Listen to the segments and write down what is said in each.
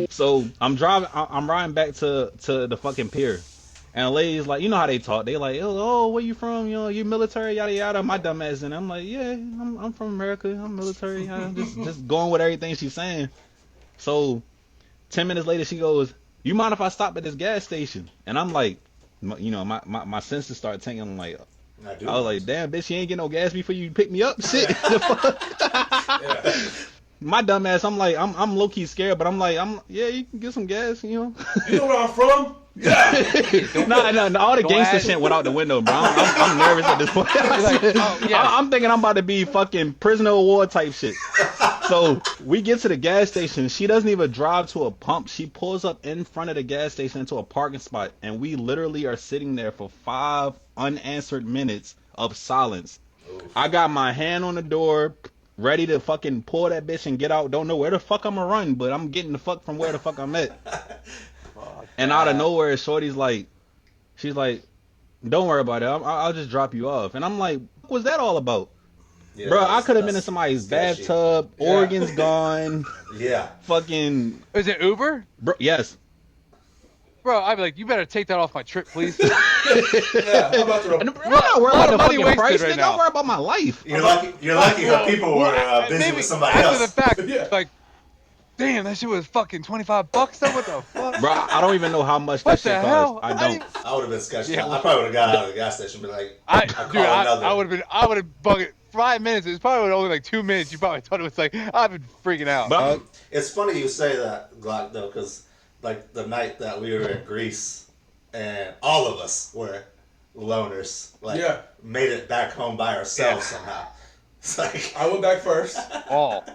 So I'm driving. I'm riding back to the fucking pier, and the lady's like, you know how they talk. They like, oh, where you from? You know, you military, yada yada. My dumb ass, and I'm like, yeah, I'm from America. I'm military. I'm just going with everything she's saying. So 10 minutes later, she goes, you mind if I stop at this gas station? And I'm like, my senses start tingling. I'm like, I was like, damn, bitch, you ain't get no gas before you pick me up. Shit. Yeah. My dumb ass, I'm like, I'm low key scared, but I'm like, yeah, you can get some gas, You know where I'm from? Yeah. No, all the gangster shit went out the window, bro. I'm nervous at this point. I'm thinking I'm about to be fucking prisoner of war type shit. So we get to the gas station. She doesn't even drive to a pump. She pulls up in front of the gas station into a parking spot, and we literally are sitting there for 5 unanswered minutes of silence. I got my hand on the door, ready to fucking pull that bitch and get out. Don't know where the fuck I'm gonna run, but I'm getting the fuck from where the fuck I'm at. And out of nowhere, Shorty's like, she's like, don't worry about it. I'll just drop you off. And I'm like, what was that all about? Yeah, bro, I could have been in somebody's sketchy bathtub, organs gone. Yeah. Fucking. Is it Uber? Bro, yes. Bro, I'd be like, you better take that off my trip, please. Yeah, I'm about to. I'm not worried about the fucking price, right nigga. I'm worried about my life. You're lucky her people were busy with somebody else. After the fact, yeah. Like, damn, that shit was fucking $25. Though. What the fuck? Bro, I don't even know how much that shit cost. I don't. I would have been sketchy. Yeah, I probably would have got out of the gas station and been like, I would have bugged it 5 minutes. It was probably only like 2 minutes. You probably thought it was like, I've been freaking out. But it's funny you say that, Glock, though, because like the night that we were in Greece and all of us were loners, like made it back home by ourselves somehow. It's like I went back first. All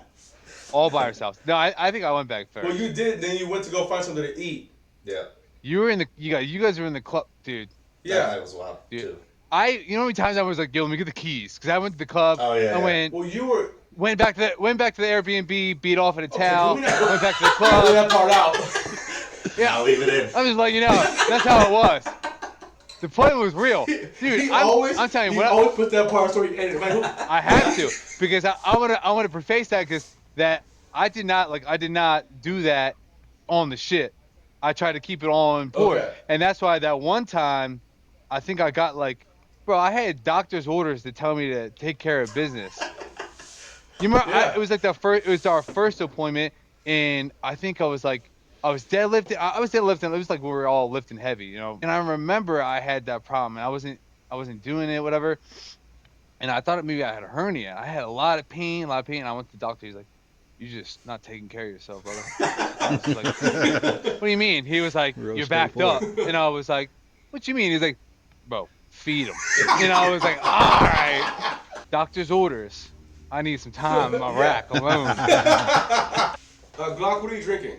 by ourselves. No, I think I went back first. Well, you did. Then you went to go find something to eat. Yeah. You were in the. You guys were in the club, dude. Yeah, that was wild dude. Too. You know how many times I was like, yo, let me get the keys, because I went to the club. Oh yeah. Well, you were. Went back to the Airbnb, beat off at a towel, went back to the club. Leave that part out. Yeah, I'll leave it in. I'm just like, that's how it was. The play was real, dude. I'm telling you, he always put that part so he edited. I have to, because I want to preface that, because that I did not do that on the shit. I tried to keep it all on board, and that's why that one time, I think I got like, bro, I had doctor's orders to tell me to take care of business. You remember? It was like it was our first appointment, and I think I was deadlifting. It was like we were all lifting heavy, And I remember I had that problem, and I wasn't doing it, whatever. And I thought maybe I had a hernia. I had a lot of pain. And I went to the doctor. He's like, "You're just not taking care of yourself, brother." I was like, "What do you mean?" He was like, "You're backed up," and I was like, "What you mean?" He's like, "Bro, feed him." And I was like, "All right." Doctor's orders. I need some time in my rack alone. Glock, what are you drinking?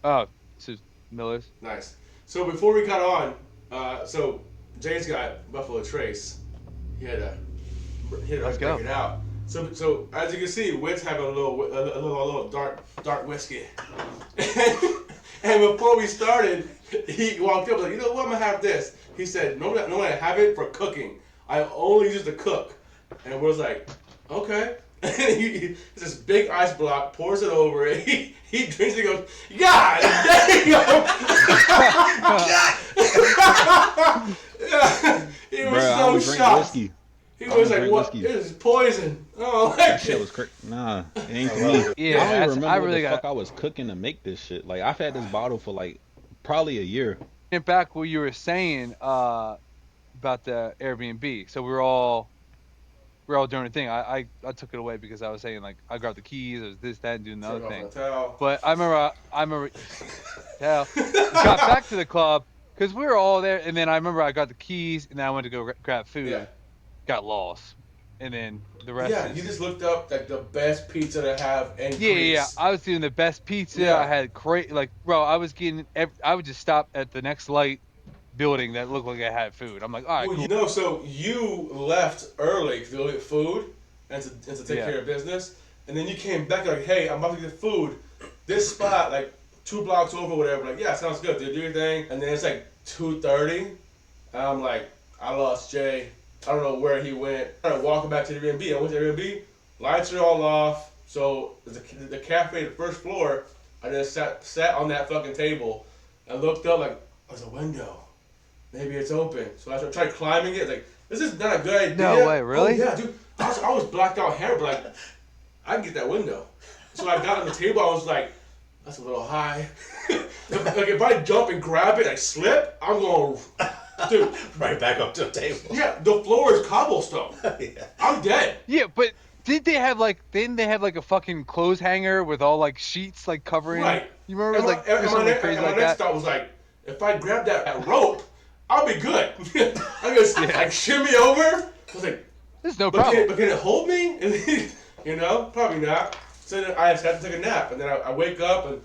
Oh, this is Miller's. Nice. So before we got on, so Jay's got Buffalo Trace. He had to break it out. So as you can see, Witt's having a little dark whiskey. And before we started, he walked up like, you know what, I'm gonna have this. He said, no, I have it for cooking. I only use it to cook. And we're like, okay. And he this big ice block, pours it over it. He drinks it and goes, God damn! He was so shocked. Whiskey. He was like, what? It is poison. Oh, that shit was crazy. Nah, it ain't for me. Yeah, I don't even remember what the fuck I was cooking to make this shit. Like, I've had this bottle for like probably a year. And back what you were saying about the Airbnb. So we were all doing a thing. I took it away because I was saying, like, I grabbed the keys, it was this, that, and doing the other thing. But I remember got back to the club because we were all there, and then I remember I got the keys, and then I went to go grab food, got lost, and then the rest. Yeah, you just looked up like the best pizza to have in Greece. Yeah. I was doing the best pizza. Yeah. I had I would just stop at the next light building that looked like I had food. I'm like, all right, cool. So you left early to go get food and to take care of business, and then you came back like, hey, I'm about to get food. This spot, like 2 blocks over, whatever. Like, yeah, sounds good. Do your thing. And then it's like 2:30. I'm like, I lost Jay. I don't know where he went. I'm walking back to the Airbnb. I went to the Airbnb. Lights are all off. So the cafe, the first floor, I just sat on that fucking table and looked up like, there's a window. Maybe it's open. So I tried climbing it. Like, this is not a good idea. No way, really? Oh, yeah, dude. I was blacked out hair, but like, I can get that window. So I got on the table. I was like, that's a little high. Like if I jump and grab it, I slip. I'm going, dude. Right back up to the table. Yeah, the floor is cobblestone. Yeah. I'm dead. Yeah, but didn't they have like a fucking clothes hanger with all like sheets like covering? Right. You remember it was like something crazy like that? My next thought was like, if I grab that rope, I'll be good. I just like shimmy over. I was like, there's no problem. But can it hold me? You know, probably not. So then I just had to take a nap, and then I wake up and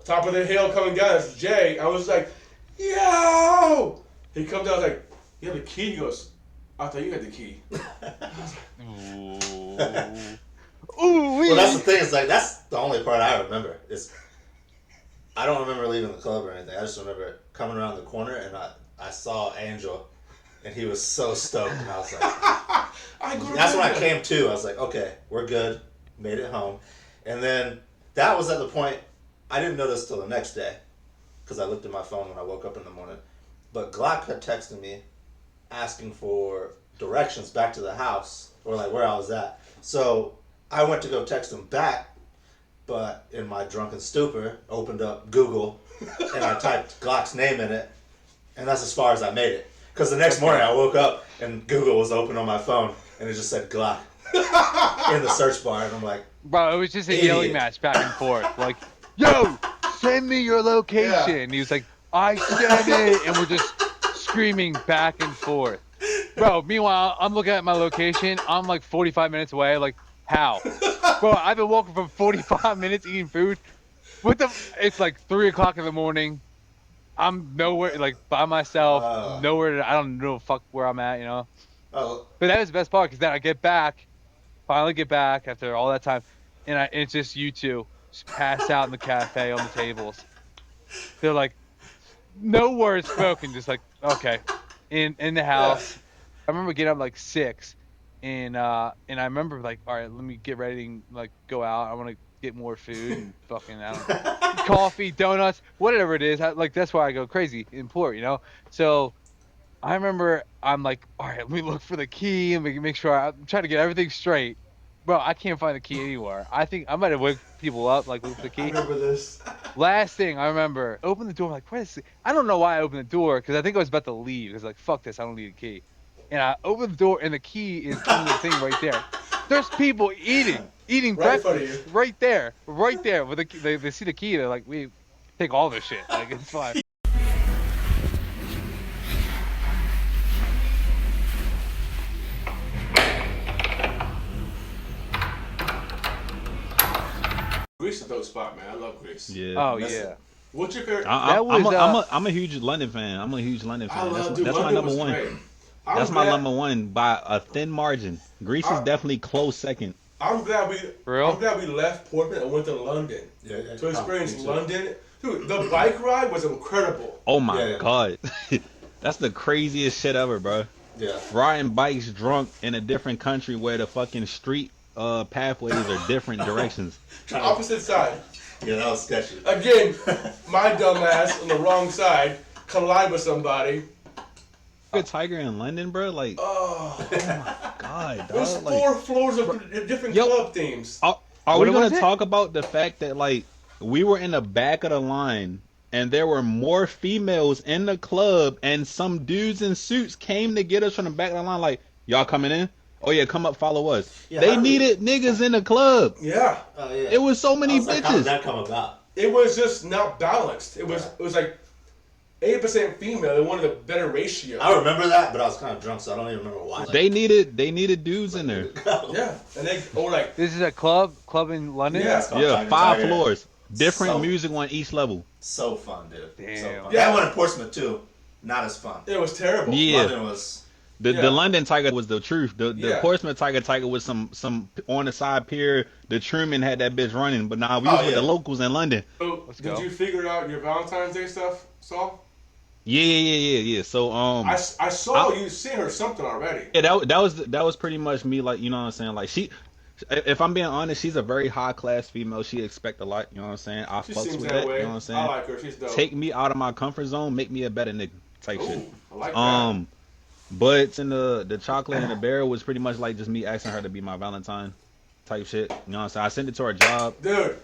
top of the hill coming down. It's Jay. I was like, yo! He comes down. I was like, you have the key? He goes, I thought you had the key. Ooh, well, that's the thing. It's like that's the only part I remember. Is I don't remember leaving the club or anything. I just remember coming around the corner and I saw Angel, and he was so stoked, and I was like, that's when I came to. I was like, okay, we're good, made it home, and then that was at the point I didn't notice till the next day, because I looked at my phone when I woke up in the morning, but Glock had texted me, asking for directions back to the house or like where I was at. So I went to go text him back, but in my drunken stupor, opened up Google and I typed Glock's name in it, and that's as far as I made it. Because the next morning I woke up and Google was open on my phone and it just said Glock in the search bar, and I'm like, bro, it was just a yelling match back and forth. Like, yo, send me your location. Yeah. He was like, I sent it, and we're just screaming back and forth. Bro, meanwhile, I'm looking at my location. I'm like 45 minutes away. Like, how? Bro, I've been walking for 45 minutes eating food. It's like 3 o'clock in the morning. I'm nowhere, like, by myself. Nowhere. I don't know fuck where I'm at, you know? Oh. But that was the best part, because then I finally get back after all that time, and it's just you two just pass out in the cafe on the tables. They're like, no words spoken, just like, okay, in the house. I remember getting up like 6, and I remember like, all right, let me get ready and like go out. I want to get more food and fucking coffee, donuts, whatever it is. That's why I go crazy in port, you know. So I remember I'm like, all right, let me look for the key and make sure I'm trying to get everything straight. Bro, I can't find the key anywhere. I think I might have woke people up, like, with the key. I remember this. Last thing I remember, open the door, like, where's I don't know why I opened the door, because I think I was about to leave. Because, like, fuck this, I don't need a key. And I opened the door, and the key is in the thing right there. There's people eating breakfast right there. With they see the key, they're like, we take all this shit. Like, it's fine. Greece is a dope spot, man. I love Greece. Yeah. Oh, yeah. What's your favorite? I'm a huge London fan. That's my number one. Great. That's my number one by a thin margin. Greece is definitely close second. I'm glad we left Portland and went to London to experience London. Dude, the bike ride was incredible. Oh my god, that's the craziest shit ever, bro. Yeah. Riding bikes drunk in a different country where the fucking street pathways are different directions. Opposite side. Yeah, that was sketchy. Again, my dumb ass on the wrong side collide with somebody. A tiger in London, bro. Like, oh my god, dog. There's 4 floors of different club themes. Are we gonna talk about the fact that like we were in the back of the line and there were more females in the club and some dudes in suits came to get us from the back of the line? Like, y'all coming in? Oh yeah, come up, follow us. Yeah, they needed niggas in the club. Yeah. Oh yeah. It was so many bitches. Like, how did that come about? It was just not balanced. It was like 80% female. They wanted a better ratio. I remember that, but I was kind of drunk, so I don't even remember why. They needed dudes in there. Yeah, and they like. This is a club in London. Yeah, 5 floors, different music on each level. So fun, dude. Damn. So fun. Yeah, I went in Portsmouth too. Not as fun. It was terrible. Yeah. London was. The London Tiger was the truth. The Portsmouth Tiger was some on the side pier. The Truman had that bitch running, but we was with the locals in London. So, did you figure out your Valentine's Day stuff, Saul? Yeah. So I saw you send her something already. Yeah, that was pretty much me. Like, you know what I'm saying? Like, if I'm being honest, she's a very high class female. She expect a lot. You know what I'm saying? I She fucks seems with that that. You know way. what I'm I saying? like her. She's dope. Take me out of my comfort zone, make me a better nigga type shit. Ooh, I like that. But in the chocolate and the bear was pretty much like just me asking her to be my Valentine type shit. You know what I'm saying? I sent it to her job. Dude.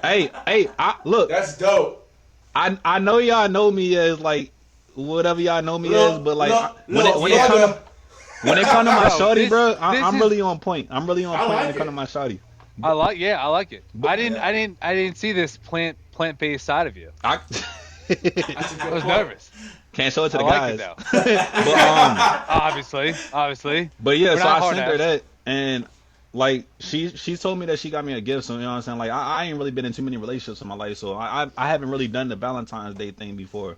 Hey, I look. That's dope. I know y'all know me as like whatever y'all know me as, but like when it come to my shawty, bro, I'm really on point. I'm really on point when it come to my shawty. I like it. But, I didn't see this plant-based side of you. I was nervous. Can't show it to the guys. Like it though. But obviously. But yeah, so I sent her that, and like she told me that she got me a gift. So you know what I'm saying? Like I ain't really been in too many relationships in my life, so I haven't really done the Valentine's Day thing before.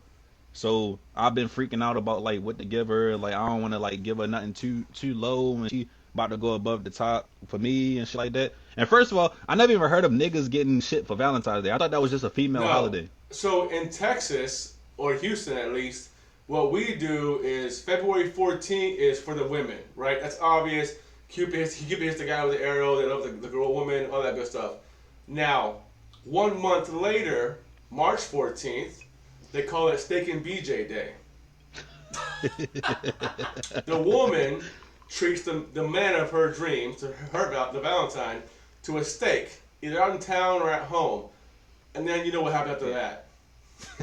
So I've been freaking out about like what to give her. Like I don't want to like give her nothing too low when she about to go above the top for me and shit like that. And first of all, I never even heard of niggas getting shit for Valentine's Day. I thought that was just a female holiday. So in Texas, or Houston at least, what we do is February 14th is for the women, right? That's obvious. Cupid hits the guy with the arrow, they love the girl, woman, all that good stuff. Now, 1 month later, March 14th, they call it Steak and BJ Day. The woman treats the man of her dreams, the Valentine, to a steak, either out in town or at home. And then you know what happened after that.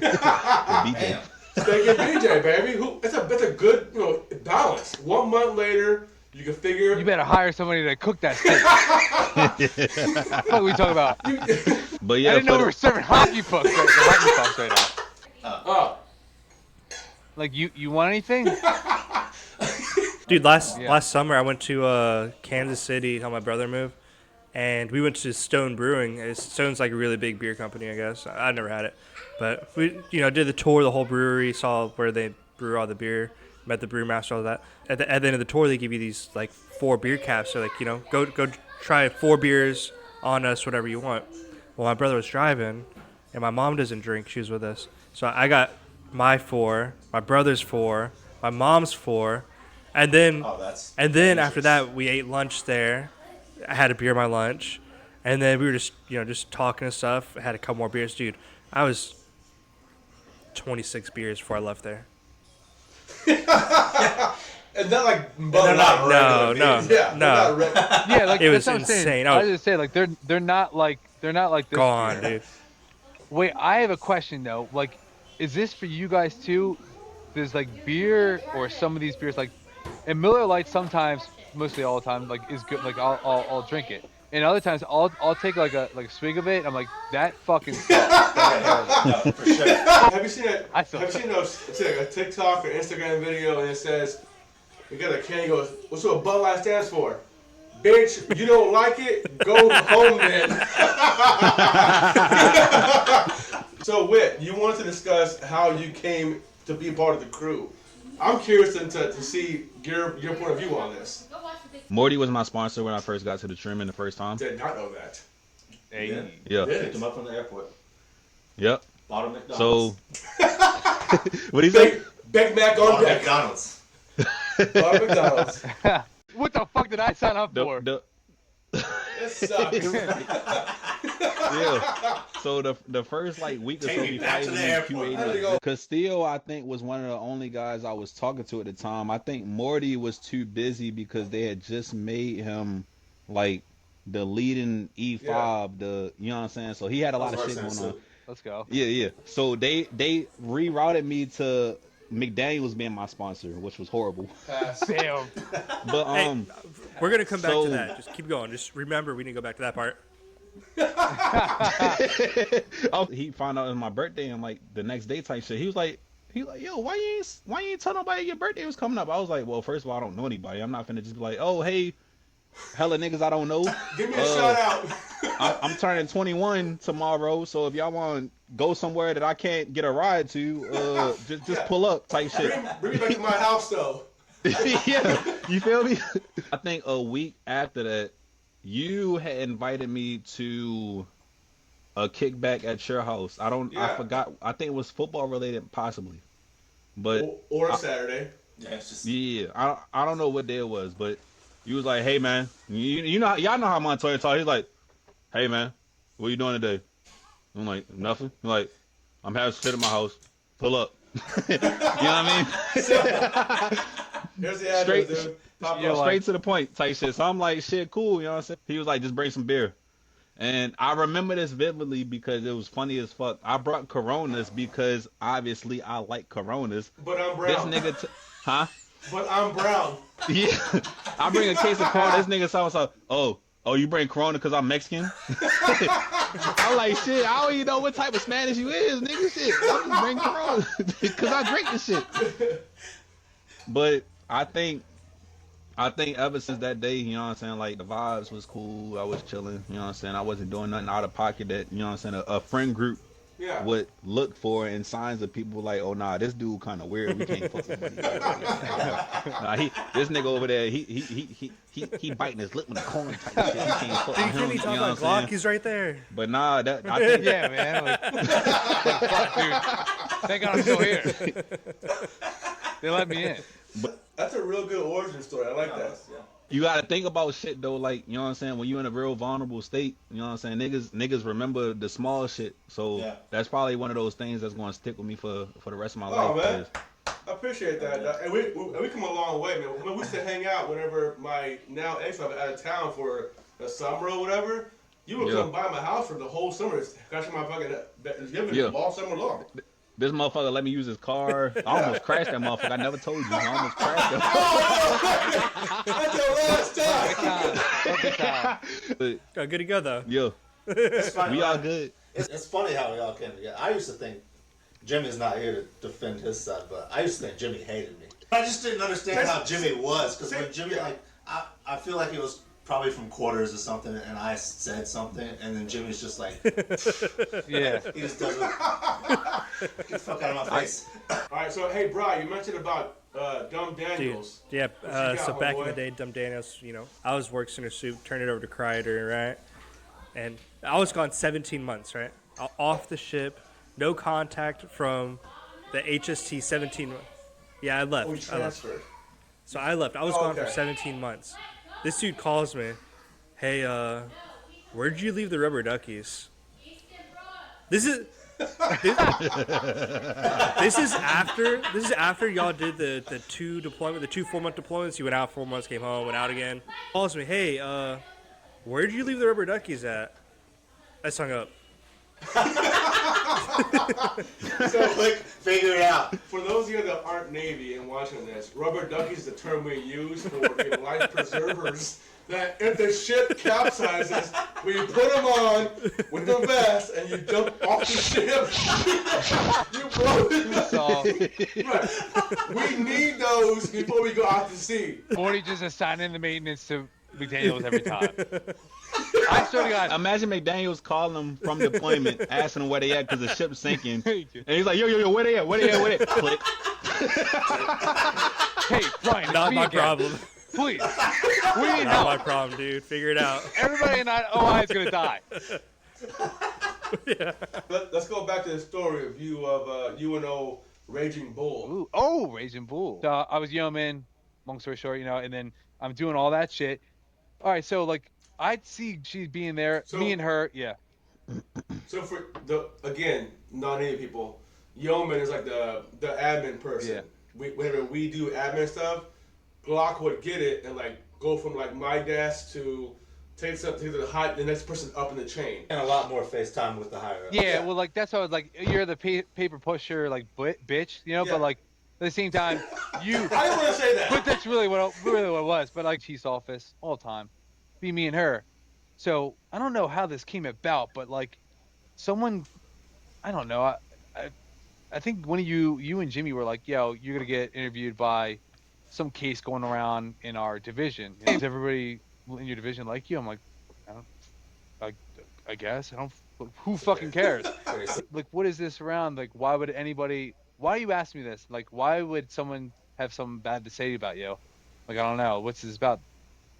Damn. Steak and BJ, baby. It's a good balance. 1 month later, you can figure. You better hire somebody to cook that steak. What are we talking about? But yeah, I didn't know we were serving hockey pucks right now. Like you want anything? Dude, last summer I went to Kansas City to help my brother move, and we went to Stone Brewing. Stone's like a really big beer company, I guess. I never had it, but we did the tour of the whole brewery, saw where they brew all the beer, met the brewmaster, all that. At the end of the tour, they give you these like 4 beer caps. So like go try 4 beers on us, whatever you want. Well, my brother was driving, and my mom doesn't drink. She was with us, so I got my 4, my brother's 4, my mom's 4. And then after that, we ate lunch there. I had a beer my lunch, and then we were just talking and stuff. I had a couple more beers, dude. I was 26 beers before I left there. And not like no. Yeah, like it was that's insane. I was just saying, like they're not like this. Gone, dude. Wait, I have a question though. Like, is this for you guys too? There's like beer or some of these beers like. And Miller Lite sometimes, mostly all the time, like is good. Like I'll drink it, and other times I'll take like a swig of it. And I'm like that fucking sucks. No, for sure. Have you seen a TikTok or Instagram video and it says, you got a can, goes, what's what Bud Light stands for? Bitch, you don't like it? Go home then. So Whit, you wanted to discuss how you came to be part of the crew. I'm curious to see your point of view on this. Morty was my sponsor when I first got to the Trim in the first time. Did not know that. Hey. Yeah. Picked him up from the airport. Yep. Bought him McDonald's. So, what do you say? Big Mac on deck. McDonald's. Bought him McDonald's. What the fuck did I sign up for? This sucks. Yeah. So the first like week or so we fighting Q80, Castillo I think was one of the only guys I was talking to at the time. I think Morty was too busy because they had just made him like the leading E5, the you know what I'm saying. So he had a lot of shit going on. Let's go. Yeah. So they rerouted me to McDaniel's being my sponsor, which was horrible. Damn. But hey, we're gonna come back to that. Just keep going. Just remember, we need to go back to that part. He found out it was my birthday and like the next day type shit. He was like, yo, why you ain't tell nobody your birthday was coming up? I was like, well, first of all, I don't know anybody. I'm not finna just be like, oh hey, hella niggas I don't know. Give me a shout out. I'm turning 21 tomorrow, so if y'all want to go somewhere that I can't get a ride to, just pull up type shit. Bring me back to my house though. Yeah, you feel me? I think a week after that, you had invited me to a kickback at your house. I forgot. I think it was football related, possibly. But or Saturday. Yeah, it's just. Yeah, I don't know what day it was, but you was like, hey man, you know y'all know how Montoya talk. He's like, hey man, what you doing today? I'm like, nothing. I'm like, I'm having shit at my house. Pull up. You know what I mean? Here's the address, dude. Straight to the point type shit. So I'm like, shit, cool. You know what I'm saying? He was like, just bring some beer. And I remember this vividly because it was funny as fuck. I brought Coronas because obviously I like Coronas. But I'm brown. This nigga, huh? But I'm brown. Yeah. I bring a case of Corona. This nigga so oh, you bring Corona because I'm Mexican? I'm like, shit, I don't even know what type of Spanish you is, nigga. Shit, I just bring Corona because I drink this shit. But I think ever since that day, you know what I'm saying, like the vibes was cool. I was chilling, you know what I'm saying. I wasn't doing nothing out of pocket that, you know what I'm saying, a friend group would look for in signs of people like, oh nah, this dude kind of weird. We can't fuck with him. Nah, this nigga over there, he biting his lip with a corn type shit. He can't fuck with him. You talking about Glock? He's right there. But nah, I think yeah, man. Like, fuck, dude. Thank God I'm still here. They let me in. But that's a real good origin story. I like that. Yeah. You gotta think about shit though, like, you know what I'm saying, when you're in a real vulnerable state, you know what I'm saying, niggas remember the small shit. So that's probably one of those things that's gonna stick with me for the rest of my life. Man. I appreciate that. And we come a long way, man. When we used to hang out whenever my now ex was out of town for the summer or whatever, you would come by my house for the whole summer. Gosh, my fucking all summer long. This motherfucker let me use his car. I almost crashed that motherfucker. I never told you. I almost crashed that That's your last time. Good to go, though. Yo. We all good. It's funny how we all came together. I used to think Jimmy's not here to defend his side, but I used to think Jimmy hated me. I just didn't understand how Jimmy was, because when Jimmy, I feel like it was probably from quarters or something, and I said something, and then Jimmy's just like, yeah, he just doesn't. Get the fuck out of my face. All right, so hey, Brian, you mentioned about Dumb Daniels. Dude, yeah. So back in the day, Dumb Daniels, you know, I was working in a soup, turned it over to Crider, right? And I was gone 17 months, right? Off the ship, no contact from the HST. 17 months. Yeah, I left. Oh, you transferred. So I left. I was gone for 17 months. This dude calls me, hey, where'd you leave the rubber duckies? This is after y'all did the 2 4-month deployments. You went out 4 months, came home, went out again. Calls me, hey, where'd you leave the rubber duckies at? I just hung up. So quick, figure it out. For those of you that aren't Navy and watching this, rubber ducky is the term we use for the life preservers. That if the ship capsizes, we put them on with the vest and you jump off the ship. You blow it. Right. We need those before we go out to sea. 40 just assigning the maintenance to McDaniels every time. I swear to God. Imagine McDaniels calling them from deployment, asking them where they at because the ship's sinking. And he's like, yo, where they at? Where they at? Click. Hey, Brian, not my problem. Please. We need Not my problem, dude. Figure it out. Everybody in OI is going to die. Yeah. Let's go back to the story of UNO Raging Bull. Ooh, Raging Bull. So I was yeoman, long story short, you know, and then I'm doing all that shit. All right, so, like, I'd see she's being there, me and her, yeah. So for again, non-Navy people, yeoman is like the admin person. Yeah. Whenever we do admin stuff, Glock would get it and like go from like my desk to take something to the next person up in the chain. And a lot more FaceTime with the higher ups. Yeah, well, like that's how it's like you're the paper pusher, like bitch, you know. Yeah. But like at the same time, you. I didn't want to say that. But that's really what it was. But like chief's office all the time, be me and her. So I don't know how this came about, but like someone, I don't know. I think one of you and Jimmy were like, yo, you're gonna get interviewed by some case going around in our division. You know, is everybody in your division like you? I'm like, I guess. Who fucking cares? Like, what is this around? Like, why would anybody, why you ask me this? Like, why would someone have something bad to say about you? Like, I don't know. What's this about?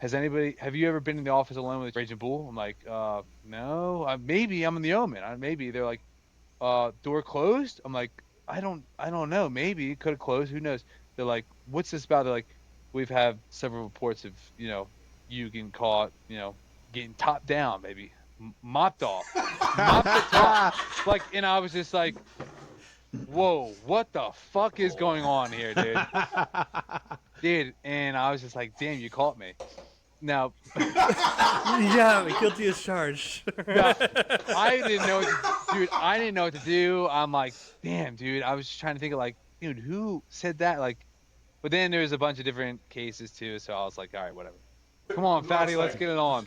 have you ever been in the office alone with Raging Bull? I'm like, no, maybe I'm in the Omen. Maybe. They're like, door closed? I'm like, I don't know. Maybe it could have closed. Who knows? They're like, what's this about? They're like, we've had several reports of, you getting caught, getting topped down, maybe mopped off, mopped the top. Like, and I was just like, whoa, what the fuck is going on here, dude? Dude, and I was just like, damn, you caught me. Now, yeah, guilty as charged. No, I didn't know, dude. I didn't know what to do. I'm like, damn, dude. I was just trying to think of like, dude, who said that? Like, but then there was a bunch of different cases too. So I was like, all right, whatever. Come on, fatty, let's get it on.